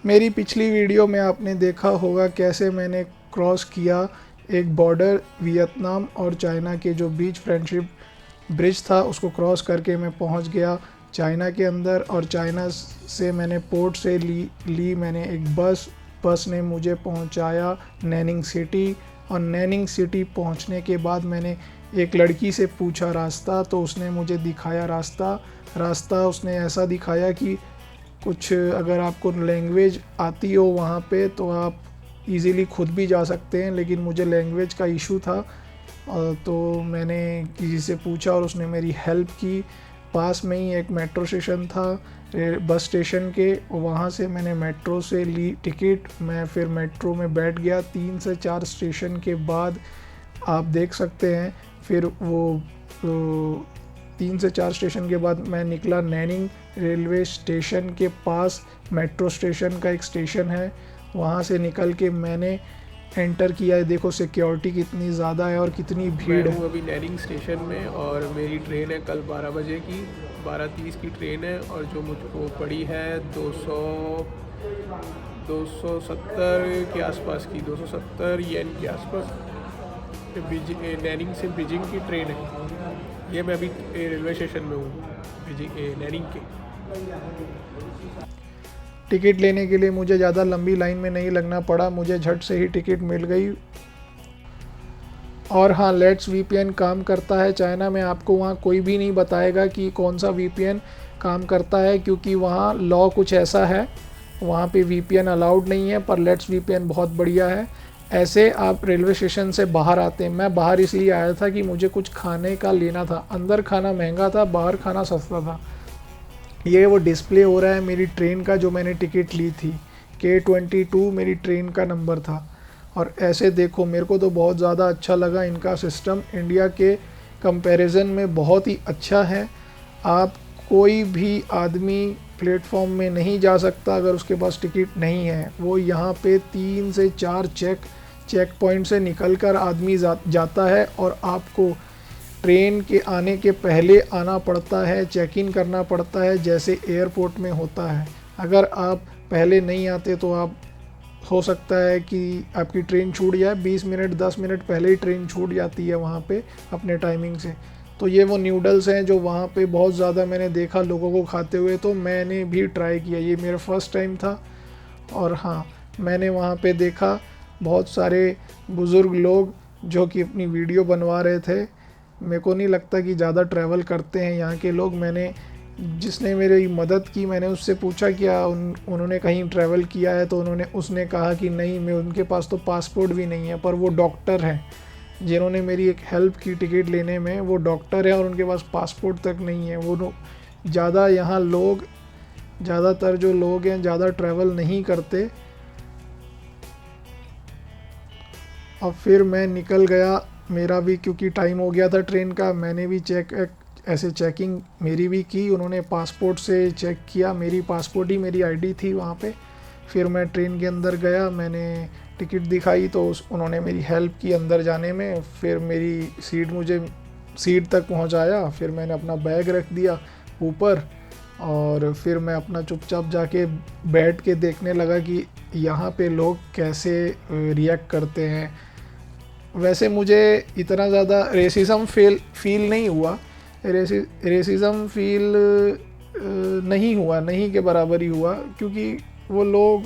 मेरी पिछली वीडियो में आपने देखा होगा कैसे मैंने क्रॉस किया एक बॉर्डर वियतनाम और चाइना के जो बीच फ्रेंडशिप ब्रिज था, उसको क्रॉस करके मैं पहुंच गया चाइना के अंदर। और चाइना से मैंने पोर्ट से ली मैंने एक बस ने मुझे पहुंचाया नैनिंग सिटी। और नैनिंग सिटी पहुंचने के बाद मैंने एक लड़की से पूछा रास्ता, तो उसने मुझे दिखाया रास्ता उसने ऐसा दिखाया कि कुछ अगर आपको लैंग्वेज आती हो वहाँ पे तो आप इजीली खुद भी जा सकते हैं, लेकिन मुझे लैंग्वेज का इशू था। तो मैंने किसी से पूछा और उसने मेरी हेल्प की। पास में ही एक मेट्रो स्टेशन था बस स्टेशन के, वहाँ से मैंने मेट्रो से ली टिकट। मैं फिर मेट्रो में बैठ गया। 3 से 4 स्टेशन के बाद आप देख सकते हैं, फिर वो 3 से 4 स्टेशन के बाद मैं निकला नैनिंग रेलवे स्टेशन के पास। मेट्रो स्टेशन का एक स्टेशन है, वहाँ से निकल के मैंने एंटर किया है। देखो सिक्योरिटी कितनी ज़्यादा है और कितनी भीड़ है। अभी नैनिंग स्टेशन में, और मेरी ट्रेन है कल 12 बजे की, 12:30 की ट्रेन है, और जो मुझको पड़ी है 270 के आसपास की, 270 येन के आसपास। नैनिंग से बीजिंग की ट्रेन है ये। मैं अभी रेलवे स्टेशन में हूँ नैनिंग के। टिकट लेने के लिए मुझे ज़्यादा लंबी लाइन में नहीं लगना पड़ा, मुझे झट से ही टिकट मिल गई। और हाँ, लेट्स वीपीएन काम करता है चाइना में। आपको वहाँ कोई भी नहीं बताएगा कि कौन सा वीपीएन काम करता है, क्योंकि वहाँ लॉ कुछ ऐसा है, वहाँ पे वीपीएन अलाउड नहीं है। पर लेट्स वीपीएन बहुत बढ़िया है। ऐसे आप रेलवे स्टेशन से बाहर आते हैं, मैं बाहर इसलिए आया था कि मुझे कुछ खाने का लेना था। अंदर खाना महंगा था, बाहर खाना सस्ता था। ये वो डिस्प्ले हो रहा है मेरी ट्रेन का जो मैंने टिकट ली थी, K22 मेरी ट्रेन का नंबर था। और ऐसे देखो, मेरे को तो बहुत ज़्यादा अच्छा लगा इनका सिस्टम, इंडिया के कंपैरिजन में बहुत ही अच्छा है। आप कोई भी आदमी प्लेटफॉर्म में नहीं जा सकता अगर उसके पास टिकट नहीं है। वो यहाँ पे 3 से 4 चेक पॉइंट से निकल कर आदमी जाता है, और आपको ट्रेन के आने के पहले आना पड़ता है, चेक इन करना पड़ता है जैसे एयरपोर्ट में होता है। अगर आप पहले नहीं आते तो आप हो सकता है कि आपकी ट्रेन छूट जाए। 20 मिनट 10 मिनट पहले ही ट्रेन छूट जाती है वहाँ पे अपने टाइमिंग से। तो ये वो नूडल्स हैं जो वहाँ पे बहुत ज़्यादा मैंने देखा लोगों को खाते हुए, तो मैंने भी ट्राई किया। ये मेरा फर्स्ट टाइम था। और हाँ, मैंने वहाँ पे देखा बहुत सारे बुज़ुर्ग लोग जो कि अपनी वीडियो बनवा रहे थे। मेरे को नहीं लगता कि ज़्यादा ट्रैवल करते हैं यहाँ के लोग। जिसने मेरी मदद की, मैंने उससे पूछा क्या उन्होंने कहीं ट्रैवल किया है, तो उसने कहा कि नहीं, मैं उनके पास तो पासपोर्ट भी नहीं है। पर वो डॉक्टर हैं जिन्होंने मेरी एक हेल्प की टिकट लेने में, वो डॉक्टर है और उनके पास पासपोर्ट तक नहीं है। वो ज़्यादा यहाँ लोग, ज़्यादातर जो लोग हैं ज़्यादा ट्रैवल नहीं करते। और फिर मैं निकल गया, मेरा भी क्योंकि टाइम हो गया था ट्रेन का, मैंने भी ऐसे चेकिंग मेरी भी की। उन्होंने पासपोर्ट से चेक किया, मेरी पासपोर्ट ही मेरी आईडी थी वहाँ पे। फिर मैं ट्रेन के अंदर गया, मैंने टिकट दिखाई तो उन्होंने मेरी हेल्प की अंदर जाने में। फिर मेरी मुझे सीट तक पहुँचाया। फिर मैंने अपना बैग रख दिया ऊपर, और फिर मैं अपना चुपचाप जाके बैठ के देखने लगा कि यहाँ पे लोग कैसे रिएक्ट करते हैं। वैसे मुझे इतना ज़्यादा रेसिज्म फील नहीं हुआ। रेसिज्म फील नहीं हुआ, नहीं के बराबर ही हुआ, क्योंकि वो लोग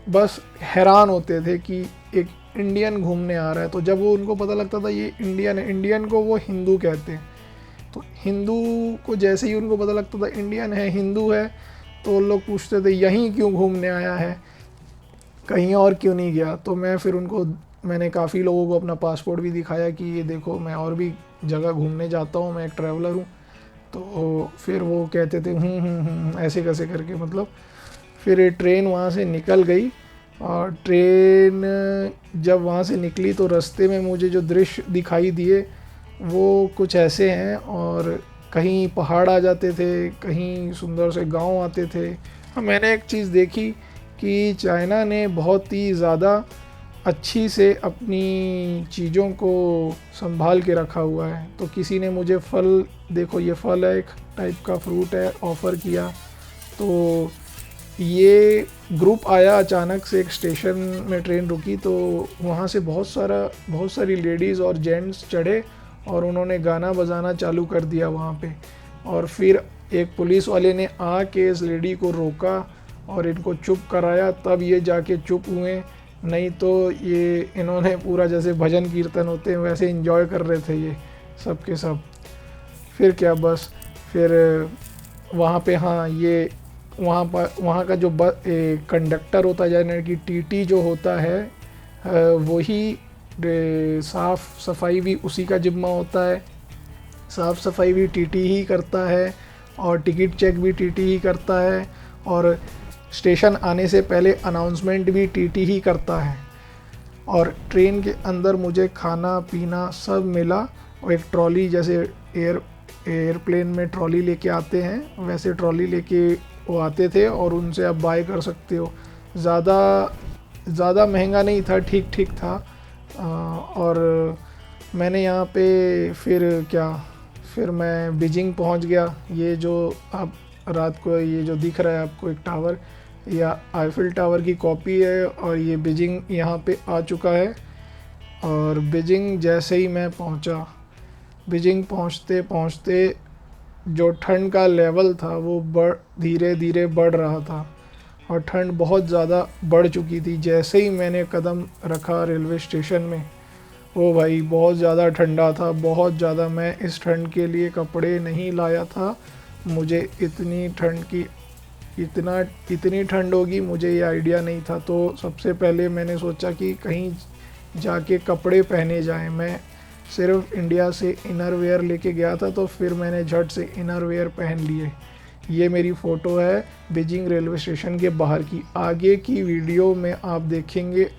बस हैरान होते थे कि एक इंडियन घूमने आ रहा है। तो जब वो उनको पता लगता था ये इंडियन है, इंडियन को वो हिंदू कहते हैं, तो हिंदू को जैसे ही उनको पता लगता था इंडियन है, हिंदू है, तो वो लोग पूछते थे यहीं क्यों घूमने आया है, कहीं और क्यों नहीं गया। तो मैंने काफ़ी लोगों को अपना पासपोर्ट भी दिखाया कि ये देखो, मैं और भी जगह घूमने जाता हूँ, मैं एक ट्रैवलर हूँ। तो फिर वो कहते थे ऐसे कैसे करके, मतलब। फिर ट्रेन वहाँ से निकल गई, और ट्रेन जब वहाँ से निकली तो रास्ते में मुझे जो दृश्य दिखाई दिए वो कुछ ऐसे हैं। और कहीं पहाड़ आ जाते थे, कहीं सुंदर से गांव आते थे। मैंने एक चीज़ देखी कि चाइना ने बहुत ही ज़्यादा अच्छी से अपनी चीज़ों को संभाल के रखा हुआ है। तो किसी ने मुझे फल, देखो ये फल है, एक टाइप का फ्रूट है, ऑफ़र किया। तो ये ग्रुप आया अचानक से, एक स्टेशन में ट्रेन रुकी तो वहाँ से बहुत सारी लेडीज़ और जेंट्स चढ़े और उन्होंने गाना बजाना चालू कर दिया वहाँ पे। और फिर एक पुलिस वाले ने आके इस लेडी को रोका और इनको चुप कराया, तब ये जाके चुप हुए, नहीं तो ये इन्होंने पूरा जैसे भजन कीर्तन होते हैं वैसे एंजॉय कर रहे थे ये सब के सब। फिर क्या बस फिर वहाँ पे हाँ ये वहाँ का जो कंडक्टर होता है यानी कि टीटी जो होता है वही साफ़ सफाई भी उसी का जिम्मा होता है, साफ़ सफाई भी टीटी ही करता है और टिकट चेक भी टीटी ही करता है और स्टेशन आने से पहले अनाउंसमेंट भी टीटी ही करता है। और ट्रेन के अंदर मुझे खाना पीना सब मिला और एक ट्रॉली, जैसे एयरप्लेन में ट्रॉली लेके आते हैं वैसे ट्रॉली लेके वो आते थे और उनसे आप बाय कर सकते हो। ज़्यादा महंगा नहीं था, ठीक ठीक था। और मैंने यहाँ पे फिर मैं बीजिंग पहुँच गया। ये जो आप रात को ये जो दिख रहा है आपको एक टावर, या आईफिल टावर की कॉपी है और ये बीजिंग यहाँ पे आ चुका है। और बीजिंग जैसे ही मैं पहुँचा, बीजिंग पहुँचते पहुँचते जो ठंड का लेवल था वो धीरे धीरे बढ़ रहा था और ठंड बहुत ज़्यादा बढ़ चुकी थी। जैसे ही मैंने कदम रखा रेलवे स्टेशन में, ओ भाई बहुत ज़्यादा ठंडा था, बहुत ज़्यादा। मैं इस ठंड के लिए कपड़े नहीं लाया था, मुझे इतनी ठंड होगी मुझे ये आइडिया नहीं था। तो सबसे पहले मैंने सोचा कि कहीं जाके कपड़े पहने जाएं। मैं सिर्फ इंडिया से इनर वेयर लेके गया था, तो फिर मैंने झट से इनर वेयर पहन लिए। ये मेरी फ़ोटो है बीजिंग रेलवे स्टेशन के बाहर की। आगे की वीडियो में आप देखेंगे